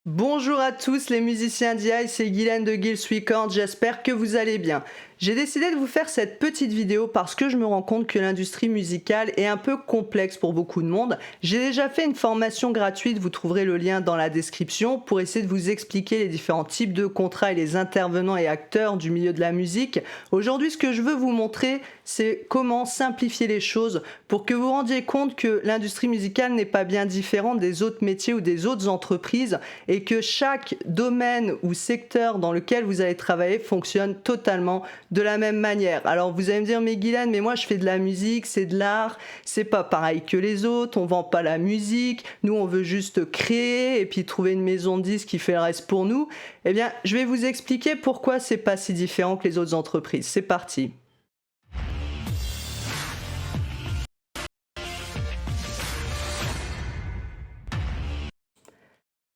Bonjour à tous les musiciens d'IA, c'est Guylaine de Gills Records, j'espère que vous allez bien. J'ai décidé de vous faire cette petite vidéo parce que je me rends compte que l'industrie musicale est un peu complexe pour beaucoup de monde. J'ai déjà fait une formation gratuite, vous trouverez le lien dans la description, pour essayer de vous expliquer les différents types de contrats et les intervenants et acteurs du milieu de la musique. Aujourd'hui, ce que je veux vous montrer, c'est comment simplifier les choses pour que vous vous rendiez compte que l'industrie musicale n'est pas bien différente des autres métiers ou des autres entreprises et que chaque domaine ou secteur dans lequel vous allez travailler fonctionne totalement de la même manière. Alors vous allez me dire, mais Guylaine, mais moi je fais de la musique, c'est de l'art, c'est pas pareil que les autres, on vend pas la musique, nous on veut juste créer et puis trouver une maison de disques qui fait le reste pour nous. Eh bien, je vais vous expliquer pourquoi c'est pas si différent que les autres entreprises. C'est parti.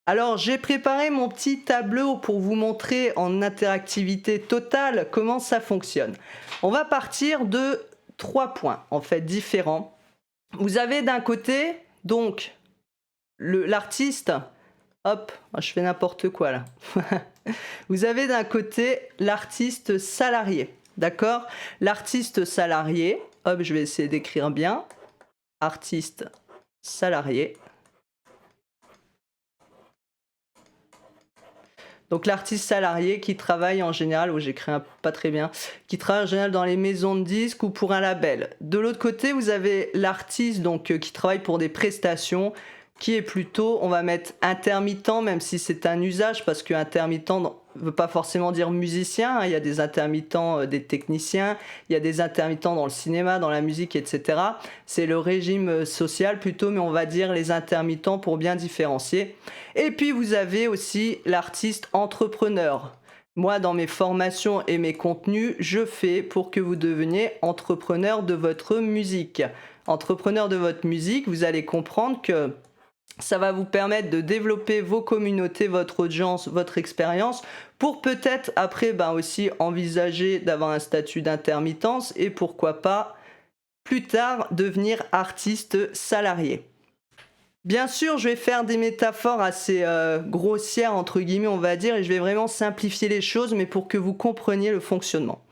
Alors, j'ai préparé mon petit tableau pour vous montrer en interactivité totale comment ça fonctionne. On va partir de 3 points, en fait, différents. Vous avez d'un côté, donc, l'artiste. Hop, je fais n'importe quoi là. Vous avez d'un côté l'artiste salarié, d'accord? L'artiste salarié, hop, je vais essayer d'écrire bien. Artiste salarié. Donc l'artiste salarié qui travaille en général, où j'écris pas très bien, qui travaille en général dans les maisons de disques ou pour un label. De l'autre côté, vous avez l'artiste qui travaille pour des prestations, qui est plutôt, on va mettre intermittent, même si c'est un usage, parce que intermittent ne veut pas forcément dire musicien, hein. Il y a des intermittents, des techniciens, il y a des intermittents dans le cinéma, dans la musique, etc. C'est le régime social plutôt, mais on va dire les intermittents pour bien différencier. Et puis vous avez aussi l'artiste entrepreneur. Moi, dans mes formations et mes contenus, je fais pour que vous deveniez entrepreneur de votre musique. Entrepreneur de votre musique, vous allez comprendre que ça va vous permettre de développer vos communautés, votre audience, votre expérience, pour peut-être après aussi envisager d'avoir un statut d'intermittence et pourquoi pas plus tard devenir artiste salarié. Bien sûr, je vais faire des métaphores assez grossières, entre guillemets, on va dire, et je vais vraiment simplifier les choses, mais pour que vous compreniez le fonctionnement.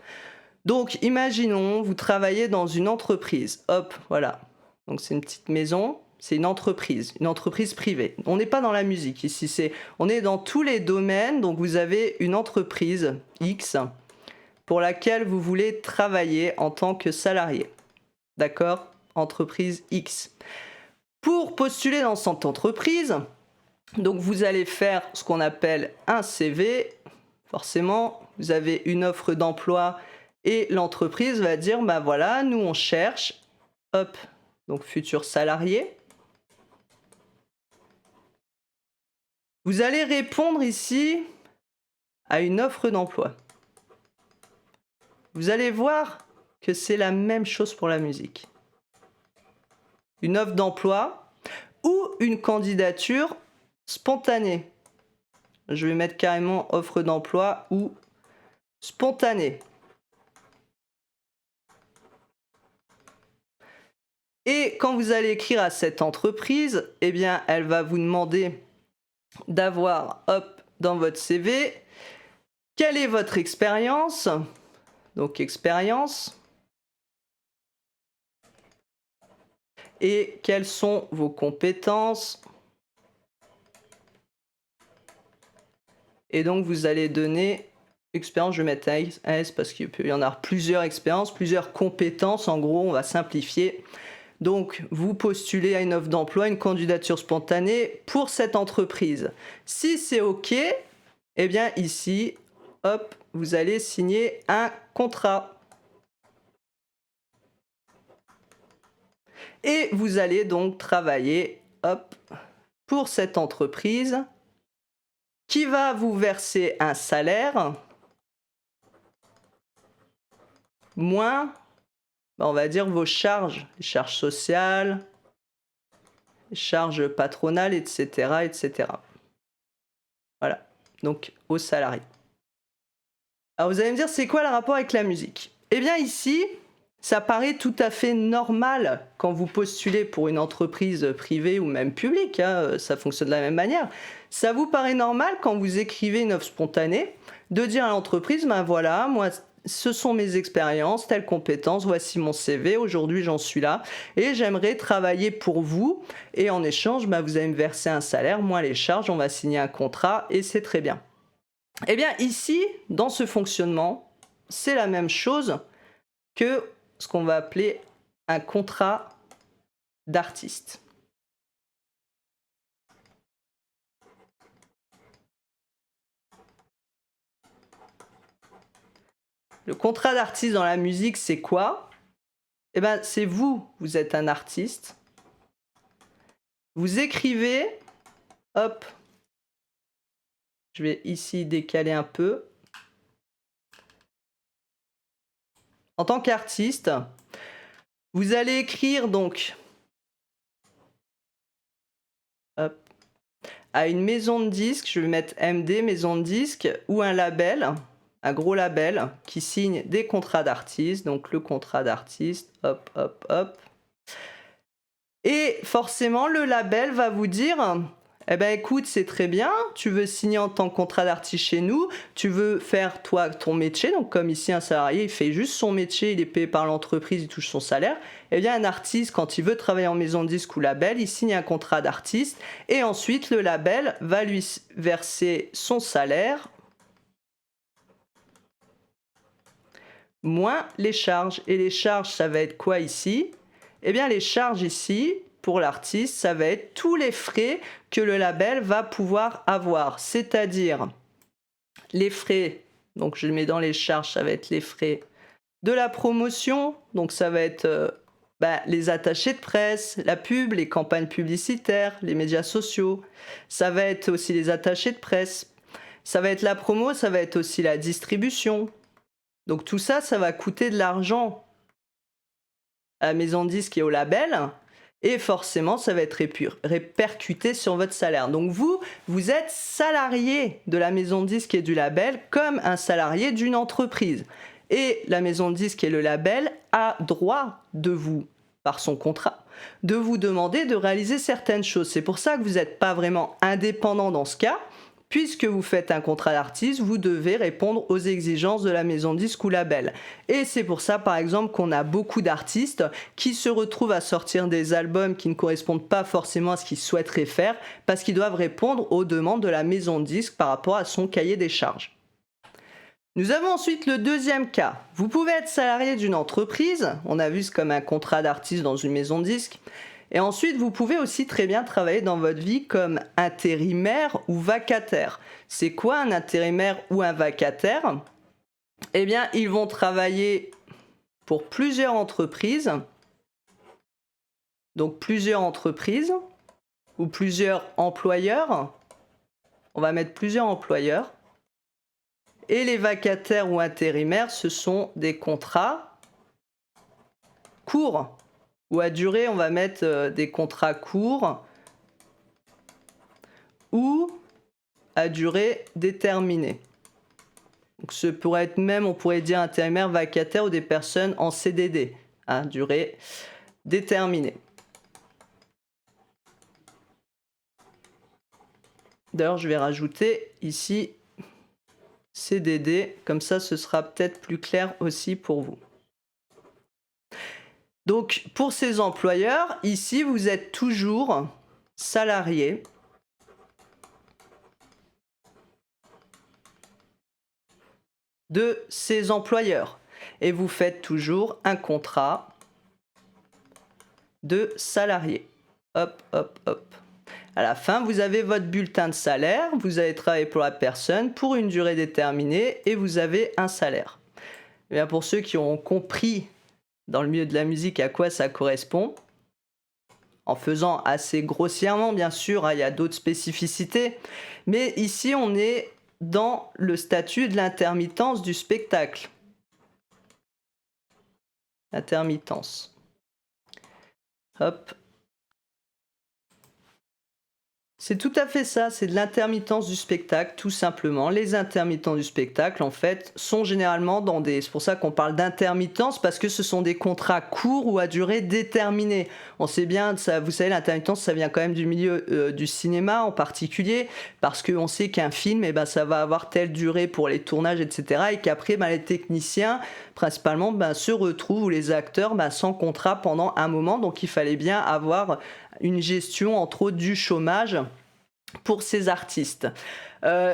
Donc, imaginons, vous travaillez dans une entreprise. Hop, voilà. Donc, c'est une petite maison, c'est une entreprise privée. On n'est pas dans la musique ici, on est dans tous les domaines. Donc, vous avez une entreprise X pour laquelle vous voulez travailler en tant que salarié. D'accord? Entreprise X. Pour postuler dans cette entreprise, donc vous allez faire ce qu'on appelle un CV. Forcément, vous avez une offre d'emploi et l'entreprise va dire, bah voilà, nous on cherche, hop, donc futur salarié. Vous allez répondre ici à une offre d'emploi. Vous allez voir que c'est la même chose pour la musique. Une offre d'emploi ou une candidature spontanée. Je vais mettre carrément offre d'emploi ou spontanée. Et quand vous allez écrire à cette entreprise, eh bien, elle va vous demander d'avoir, hop, dans votre CV, quelle est votre expérience? Donc, expérience. Et quelles sont vos compétences? Et donc, vous allez donner expérience, je vais mettre un S parce qu'il peut y en avoir plusieurs expériences, plusieurs compétences. En gros, on va simplifier. Donc, vous postulez à une offre d'emploi, une candidature spontanée pour cette entreprise. Si c'est OK, eh bien ici, hop, vous allez signer un contrat. Et vous allez donc travailler, hop, pour cette entreprise qui va vous verser un salaire moins, on va dire, vos charges, les charges sociales, les charges patronales, etc., etc. Voilà, donc aux salariés. Alors vous allez me dire, c'est quoi le rapport avec la musique? Eh bien ici, ça paraît tout à fait normal quand vous postulez pour une entreprise privée ou même publique, hein, ça fonctionne de la même manière. Ça vous paraît normal quand vous écrivez une offre spontanée de dire à l'entreprise, ben voilà, moi ce sont mes expériences, telles compétences, voici mon CV, aujourd'hui j'en suis là et j'aimerais travailler pour vous et en échange, ben, vous allez me verser un salaire, moi les charges, on va signer un contrat et c'est très bien. Eh bien ici, dans ce fonctionnement, c'est la même chose que ce qu'on va appeler un contrat d'artiste. Le contrat d'artiste dans la musique, c'est quoi? Eh ben, c'est vous, vous êtes un artiste. Vous écrivez, hop, je vais ici décaler un peu. En tant qu'artiste, vous allez écrire donc, hop, à une maison de disques, je vais mettre MD, maison de disques, ou un label, un gros label, qui signe des contrats d'artistes. Donc le contrat d'artiste, hop, hop, hop. Et forcément, le label va vous dire, eh ben écoute, c'est très bien, tu veux signer en tant que contrat d'artiste chez nous, tu veux faire toi ton métier, donc comme ici un salarié, il fait juste son métier, il est payé par l'entreprise, il touche son salaire. Eh bien un artiste, quand il veut travailler en maison de disque ou label, il signe un contrat d'artiste et ensuite le label va lui verser son salaire moins les charges. Et les charges, ça va être quoi ici? Eh bien les charges ici, pour l'artiste, ça va être tous les frais que le label va pouvoir avoir. C'est-à-dire les frais, donc je le mets dans les charges, ça va être les frais de la promotion, donc ça va être les attachés de presse, la pub, les campagnes publicitaires, les médias sociaux. Ça va être aussi les attachés de presse. Ça va être la promo, ça va être aussi la distribution. Donc tout ça, ça va coûter de l'argent à la maison de disques et au label. Et forcément, ça va être répercuté sur votre salaire. Donc vous êtes salarié de la maison de disques et du label comme un salarié d'une entreprise. Et la maison de disques et le label a droit de vous, par son contrat, de vous demander de réaliser certaines choses. C'est pour ça que vous n'êtes pas vraiment indépendant dans ce cas. Puisque vous faites un contrat d'artiste, vous devez répondre aux exigences de la maison de disque ou label. Et c'est pour ça, par exemple, qu'on a beaucoup d'artistes qui se retrouvent à sortir des albums qui ne correspondent pas forcément à ce qu'ils souhaiteraient faire, parce qu'ils doivent répondre aux demandes de la maison de disque par rapport à son cahier des charges. Nous avons ensuite le deuxième cas. Vous pouvez être salarié d'une entreprise, on a vu c'est comme un contrat d'artiste dans une maison de disque. Et ensuite, vous pouvez aussi très bien travailler dans votre vie comme intérimaire ou vacataire. C'est quoi un intérimaire ou un vacataire? Eh bien, ils vont travailler pour plusieurs entreprises. Donc, plusieurs entreprises ou plusieurs employeurs. On va mettre plusieurs employeurs. Et les vacataires ou intérimaires, ce sont des contrats courts. Ou à durée, on va mettre des contrats courts ou à durée déterminée. Donc ce pourrait être même, on pourrait dire intérimaire, vacataire ou des personnes en CDD, à durée déterminée. D'ailleurs, je vais rajouter ici CDD, comme ça ce sera peut-être plus clair aussi pour vous. Donc pour ces employeurs, ici vous êtes toujours salarié de ces employeurs et vous faites toujours un contrat de salarié. Hop, hop, hop. À la fin, vous avez votre bulletin de salaire, vous avez travaillé pour la personne pour une durée déterminée et vous avez un salaire. Et bien pour ceux qui ont compris dans le milieu de la musique à quoi ça correspond, en faisant assez grossièrement bien sûr, hein, il y a d'autres spécificités, mais ici on est dans le statut de l'intermittence du spectacle. Intermittence. Hop. C'est tout à fait ça, c'est de l'intermittence du spectacle, tout simplement. Les intermittents du spectacle, en fait, sont généralement dans des... C'est pour ça qu'on parle d'intermittence, parce que ce sont des contrats courts ou à durée déterminée. On sait bien, ça, vous savez, l'intermittence, ça vient quand même du milieu du cinéma en particulier, parce qu'on sait qu'un film, eh ben, ça va avoir telle durée pour les tournages, etc. Et qu'après, ben, les techniciens, principalement, ben, se retrouvent, ou les acteurs, ben, sans contrat pendant un moment. Donc il fallait bien avoir une gestion, entre autres, du chômage pour ces artistes.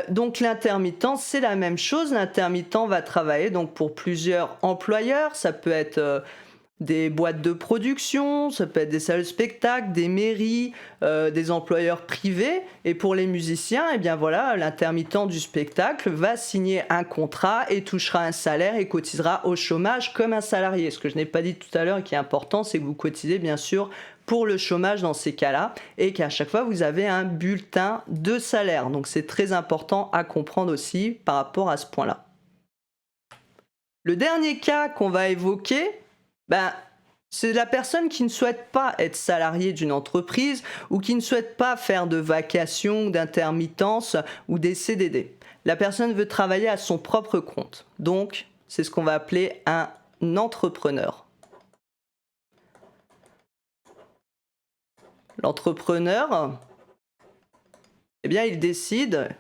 Donc l'intermittence, c'est la même chose. L'intermittent va travailler donc pour plusieurs employeurs. Ça peut être des boîtes de production, ça peut être des salles de spectacle, des mairies, des employeurs privés. Et pour les musiciens, eh bien voilà, l'intermittent du spectacle va signer un contrat et touchera un salaire et cotisera au chômage comme un salarié. Ce que je n'ai pas dit tout à l'heure et qui est important, c'est que vous cotisez bien sûr pour le chômage dans ces cas-là et qu'à chaque fois vous avez un bulletin de salaire. Donc c'est très important à comprendre aussi par rapport à ce point-là. Le dernier cas qu'on va évoquer, c'est la personne qui ne souhaite pas être salariée d'une entreprise ou qui ne souhaite pas faire de vacations, d'intermittence ou des CDD. La personne veut travailler à son propre compte. Donc, c'est ce qu'on va appeler un entrepreneur. L'entrepreneur, eh bien, il décide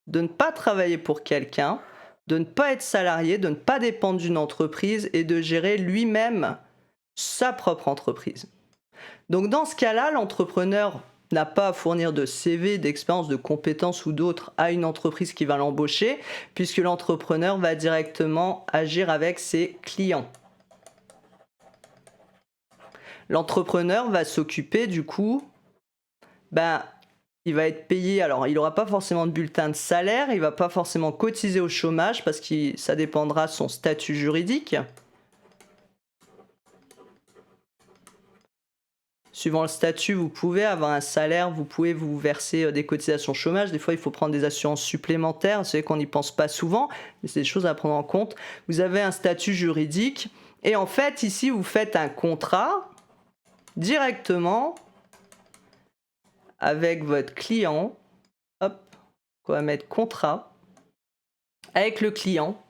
de ne pas travailler pour quelqu'un, de ne pas être salarié, de ne pas dépendre d'une entreprise et de gérer lui-même sa propre entreprise. Donc dans ce cas-là, l'entrepreneur n'a pas à fournir de CV, d'expérience, de compétences ou d'autres à une entreprise qui va l'embaucher, puisque l'entrepreneur va directement agir avec ses clients. L'entrepreneur va s'occuper du coup, il va être payé, alors il n'aura pas forcément de bulletin de salaire, il ne va pas forcément cotiser au chômage parce que ça dépendra de son statut juridique. Suivant le statut, vous pouvez avoir un salaire, vous pouvez vous verser des cotisations chômage. Des fois, il faut prendre des assurances supplémentaires. Vous savez qu'on n'y pense pas souvent, mais c'est des choses à prendre en compte. Vous avez un statut juridique. Et en fait, ici, vous faites un contrat directement avec votre client. Hop, on va mettre contrat avec le client.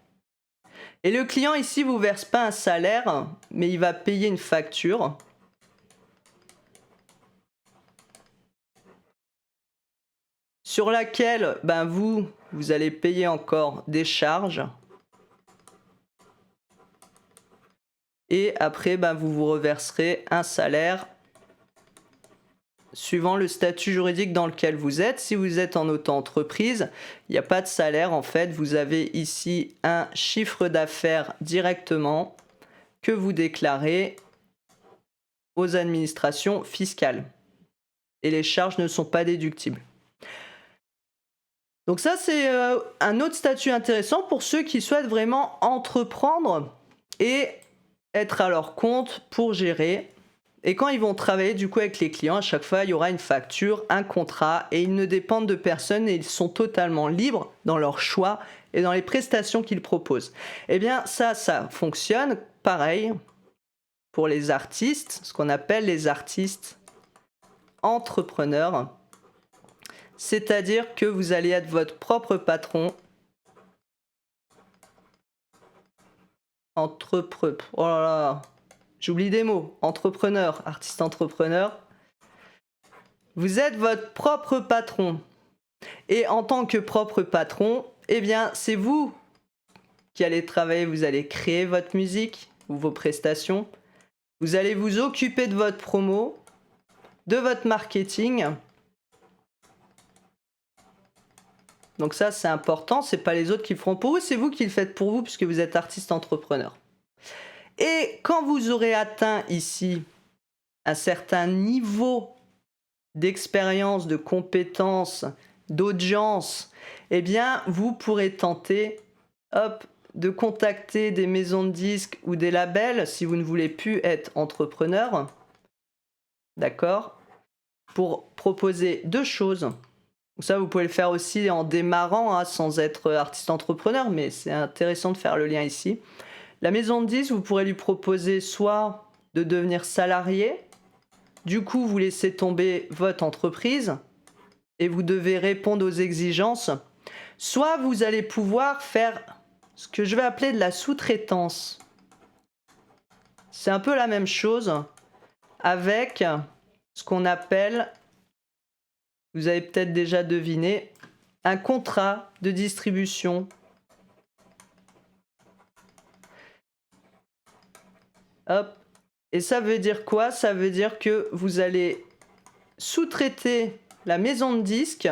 Et le client, ici, vous verse pas un salaire, mais il va payer une facture. Sur laquelle vous allez payer encore des charges. Et après, vous vous reverserez un salaire suivant le statut juridique dans lequel vous êtes. Si vous êtes en auto-entreprise, il n'y a pas de salaire. En fait, vous avez ici un chiffre d'affaires directement que vous déclarez aux administrations fiscales. Et les charges ne sont pas déductibles. Donc ça, c'est un autre statut intéressant pour ceux qui souhaitent vraiment entreprendre et être à leur compte pour gérer. Et quand ils vont travailler du coup avec les clients, à chaque fois, il y aura une facture, un contrat, et ils ne dépendent de personne et ils sont totalement libres dans leur choix et dans les prestations qu'ils proposent. Eh bien, ça fonctionne pareil pour les artistes, ce qu'on appelle les artistes entrepreneurs. C'est-à-dire que vous allez être votre propre patron. Oh là là, j'oublie des mots. Entrepreneur, artiste entrepreneur. Vous êtes votre propre patron. Et en tant que propre patron, eh bien, c'est vous qui allez travailler. Vous allez créer votre musique ou vos prestations. Vous allez vous occuper de votre promo, de votre marketing. Donc ça, c'est important, c'est pas les autres qui le feront pour vous, c'est vous qui le faites pour vous puisque vous êtes artiste entrepreneur. Et quand vous aurez atteint ici un certain niveau d'expérience, de compétences, d'audience, eh bien, vous pourrez tenter, de contacter des maisons de disques ou des labels si vous ne voulez plus être entrepreneur, d'accord, pour proposer deux choses. Ça, vous pouvez le faire aussi en démarrant, sans être artiste entrepreneur, mais c'est intéressant de faire le lien ici. La maison de disques, vous pourrez lui proposer soit de devenir salarié, du coup vous laissez tomber votre entreprise et vous devez répondre aux exigences, soit vous allez pouvoir faire ce que je vais appeler de la sous-traitance. C'est un peu la même chose avec ce qu'on appelle, vous avez peut-être déjà deviné, un contrat de distribution. Hop. Et ça veut dire quoi? Ça veut dire que vous allez sous-traiter la maison de disques.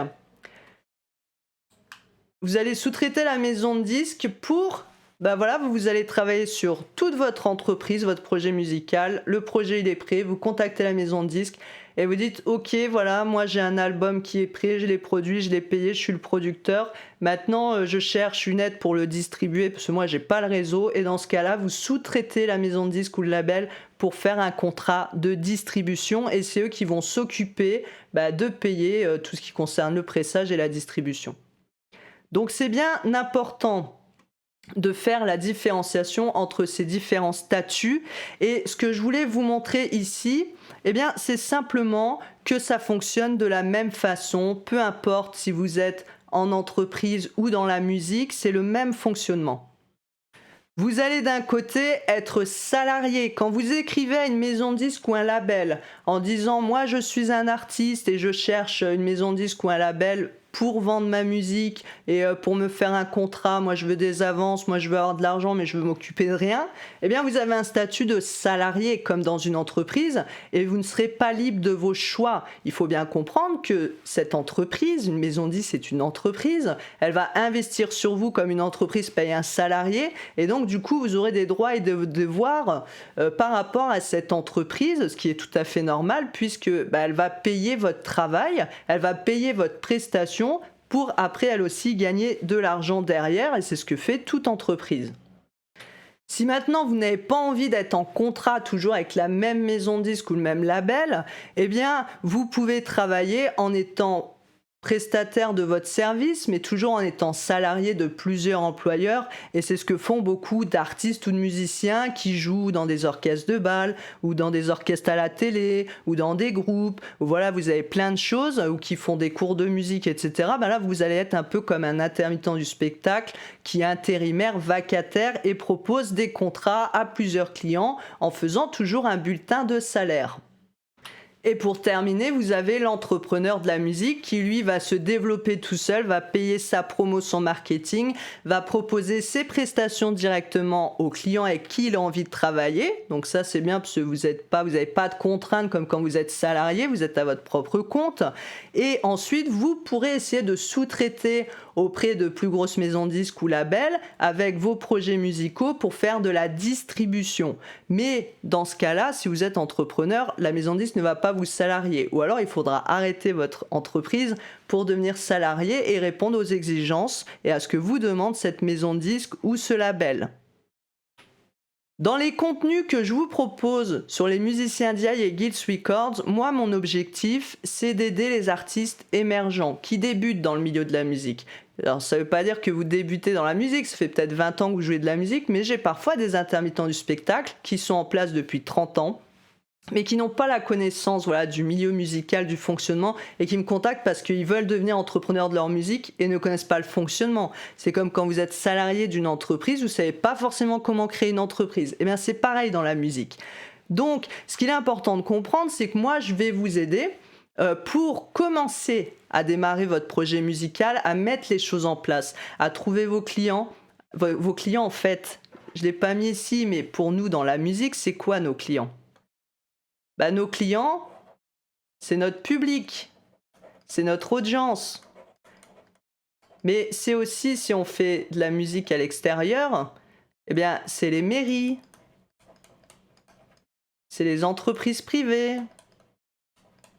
Vous allez sous-traiter la maison de disques pour... Ben voilà, vous allez travailler sur toute votre entreprise, votre projet musical. Le projet, il est prêt. Vous contactez la maison de disques et vous dites « Ok, voilà, moi j'ai un album qui est prêt, je l'ai produit, je l'ai payé, je suis le producteur. Maintenant, je cherche une aide pour le distribuer parce que moi, j'ai pas le réseau. » Et dans ce cas-là, vous sous-traitez la maison de disques ou le label pour faire un contrat de distribution. Et c'est eux qui vont s'occuper de payer tout ce qui concerne le pressage et la distribution. Donc c'est bien important de faire la différenciation entre ces différents statuts. Et ce que je voulais vous montrer ici, eh bien, c'est simplement que ça fonctionne de la même façon, peu importe si vous êtes en entreprise ou dans la musique, c'est le même fonctionnement. Vous allez d'un côté être salarié. Quand vous écrivez à une maison de disque ou un label en disant « Moi, je suis un artiste et je cherche une maison de disque ou un label pour vendre ma musique et pour me faire un contrat, moi je veux des avances, moi je veux avoir de l'argent mais je veux m'occuper de rien », eh bien vous avez un statut de salarié comme dans une entreprise et vous ne serez pas libre de vos choix. Il faut bien comprendre que cette entreprise, une maison de disque c'est une entreprise, elle va investir sur vous comme une entreprise paye un salarié et donc du coup vous aurez des droits et des devoirs par rapport à cette entreprise, ce qui est tout à fait normal puisque elle va payer votre travail, elle va payer votre prestation pour après elle aussi gagner de l'argent derrière et c'est ce que fait toute entreprise. Si maintenant vous n'avez pas envie d'être en contrat toujours avec la même maison de disque ou le même label, eh bien vous pouvez travailler en étant prestataire de votre service, mais toujours en étant salarié de plusieurs employeurs. Et c'est ce que font beaucoup d'artistes ou de musiciens qui jouent dans des orchestres de bal, ou dans des orchestres à la télé, ou dans des groupes, où voilà, vous avez plein de choses, ou qui font des cours de musique, etc. Là, vous allez être un peu comme un intermittent du spectacle qui est intérimaire, vacataire, et propose des contrats à plusieurs clients en faisant toujours un bulletin de salaire. Et pour terminer, vous avez l'entrepreneur de la musique qui lui va se développer tout seul, va payer sa promo, son marketing, va proposer ses prestations directement aux clients avec qui il a envie de travailler. Donc ça c'est bien parce que vous n'avez pas de contraintes comme quand vous êtes salarié, vous êtes à votre propre compte. Et ensuite vous pourrez essayer de sous-traiter auprès de plus grosses maisons de disques ou labels avec vos projets musicaux pour faire de la distribution. Mais dans ce cas-là, si vous êtes entrepreneur, la maison de disques ne va pas vous salarier. Ou alors il faudra arrêter votre entreprise pour devenir salarié et répondre aux exigences et à ce que vous demande cette maison de disques ou ce label. Dans les contenus que je vous propose sur les musiciens DI et Guilds Records, moi mon objectif c'est d'aider les artistes émergents qui débutent dans le milieu de la musique. Alors ça ne veut pas dire que vous débutez dans la musique, ça fait peut-être 20 ans que vous jouez de la musique, mais j'ai parfois des intermittents du spectacle qui sont en place depuis 30 ans, mais qui n'ont pas la connaissance du milieu musical, du fonctionnement, et qui me contactent parce qu'ils veulent devenir entrepreneurs de leur musique et ne connaissent pas le fonctionnement. C'est comme quand vous êtes salarié d'une entreprise, vous ne savez pas forcément comment créer une entreprise. Et bien c'est pareil dans la musique. Donc ce qu'il est important de comprendre, c'est que moi je vais vous aider pour commencer à démarrer votre projet musical, à mettre les choses en place, à trouver vos clients. Vos clients en fait, je ne l'ai pas mis ici, mais pour nous dans la musique, c'est quoi nos clients ? Nos clients, c'est notre public, c'est notre audience. Mais c'est aussi, si on fait de la musique à l'extérieur, eh bien, c'est les mairies, c'est les entreprises privées,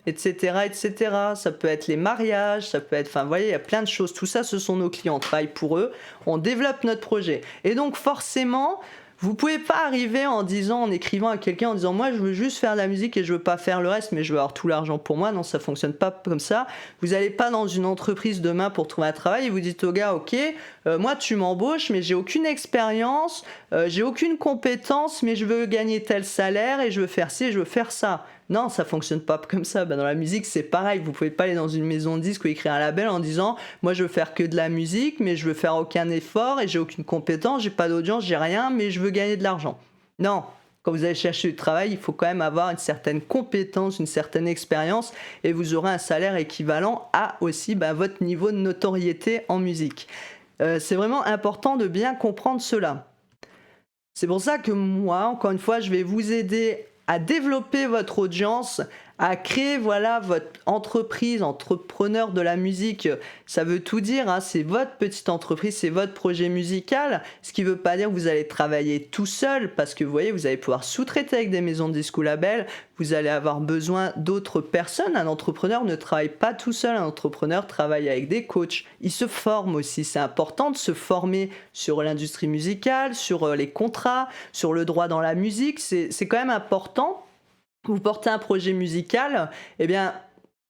etc., etc. Ça peut être les mariages, ça peut être... Enfin, vous voyez, il y a plein de choses. Tout ça, ce sont nos clients. On travaille pour eux, on développe notre projet. Et donc, forcément... Vous pouvez pas arriver en écrivant à quelqu'un en disant moi je veux juste faire de la musique et je veux pas faire le reste mais je veux avoir tout l'argent pour moi. Non, ça fonctionne pas comme ça. Vous n'allez pas dans une entreprise demain pour trouver un travail et vous dites au gars ok, moi tu m'embauches mais j'ai aucune expérience, j'ai aucune compétence mais je veux gagner tel salaire et je veux faire ci et je veux faire ça. Non, ça fonctionne pas comme ça. Bah, dans la musique, c'est pareil. Vous pouvez pas aller dans une maison de disques ou écrire un label en disant: «Moi, je veux faire que de la musique, mais je veux faire aucun effort et j'ai aucune compétence, j'ai pas d'audience, j'ai rien, mais je veux gagner de l'argent». Non, quand vous allez chercher du travail, il faut quand même avoir une certaine compétence, une certaine expérience et vous aurez un salaire équivalent à aussi, bah, votre niveau de notoriété en musique. C'est vraiment important de bien comprendre cela. C'est pour ça que moi, encore une fois, je vais vous aider à développer votre audience, à créer voilà votre entreprise, entrepreneur de la musique. Ça veut tout dire, hein, c'est votre petite entreprise, c'est votre projet musical. Ce qui ne veut pas dire que vous allez travailler tout seul, parce que vous voyez, vous allez pouvoir sous-traiter avec des maisons de disques ou labels. Vous allez avoir besoin d'autres personnes. Un entrepreneur ne travaille pas tout seul. Un entrepreneur travaille avec des coachs. Il se forme aussi. C'est important de se former sur l'industrie musicale, sur les contrats, sur le droit dans la musique. C'est quand même important. Vous portez un projet musical, eh bien,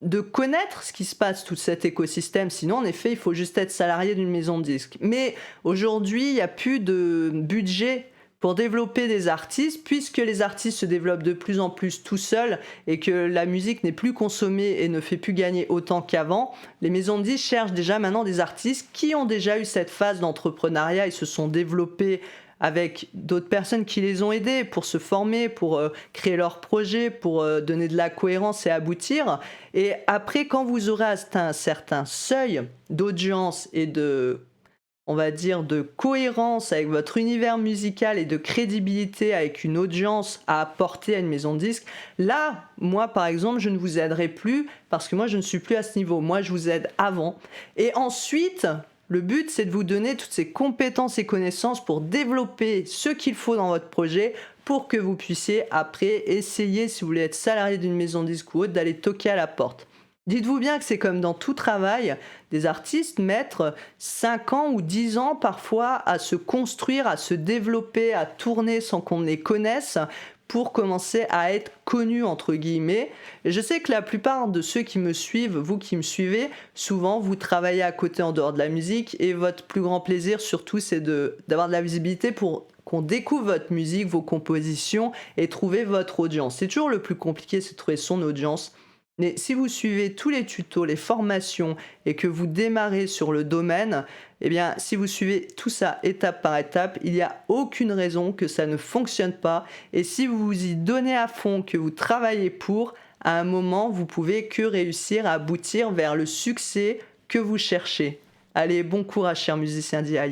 de connaître ce qui se passe, tout cet écosystème. Sinon, en effet, il faut juste être salarié d'une maison de disques. Mais aujourd'hui, il n'y a plus de budget pour développer des artistes, puisque les artistes se développent de plus en plus tout seuls et que la musique n'est plus consommée et ne fait plus gagner autant qu'avant. Les maisons de disques cherchent déjà maintenant des artistes qui ont déjà eu cette phase d'entrepreneuriat et se sont développés avec d'autres personnes qui les ont aidés pour se former, pour créer leur projet, pour donner de la cohérence et aboutir. Et après, quand vous aurez atteint un certain seuil d'audience et de, on va dire, de cohérence avec votre univers musical et de crédibilité avec une audience à apporter à une maison de disques, là, moi, par exemple, je ne vous aiderai plus parce que moi, je ne suis plus à ce niveau. Moi, je vous aide avant. Et ensuite, le but, c'est de vous donner toutes ces compétences et connaissances pour développer ce qu'il faut dans votre projet pour que vous puissiez après essayer, si vous voulez être salarié d'une maison de disques ou autre, d'aller toquer à la porte. Dites-vous bien que c'est comme dans tout travail, des artistes mettent 5 ans ou 10 ans parfois à se construire, à se développer, à tourner sans qu'on les connaisse pour commencer à être connus entre guillemets. Et je sais que la plupart de ceux qui me suivent, vous qui me suivez, souvent vous travaillez à côté en dehors de la musique et votre plus grand plaisir surtout c'est d'avoir de la visibilité pour qu'on découvre votre musique, vos compositions et trouver votre audience. C'est toujours le plus compliqué, c'est de trouver son audience. Mais si vous suivez tous les tutos, les formations et que vous démarrez sur le domaine, eh bien, si vous suivez tout ça étape par étape, il n'y a aucune raison que ça ne fonctionne pas. Et si vous vous y donnez à fond, que vous travaillez pour, à un moment, vous pouvez que réussir à aboutir vers le succès que vous cherchez. Allez, bon courage, chers musiciens d'IA.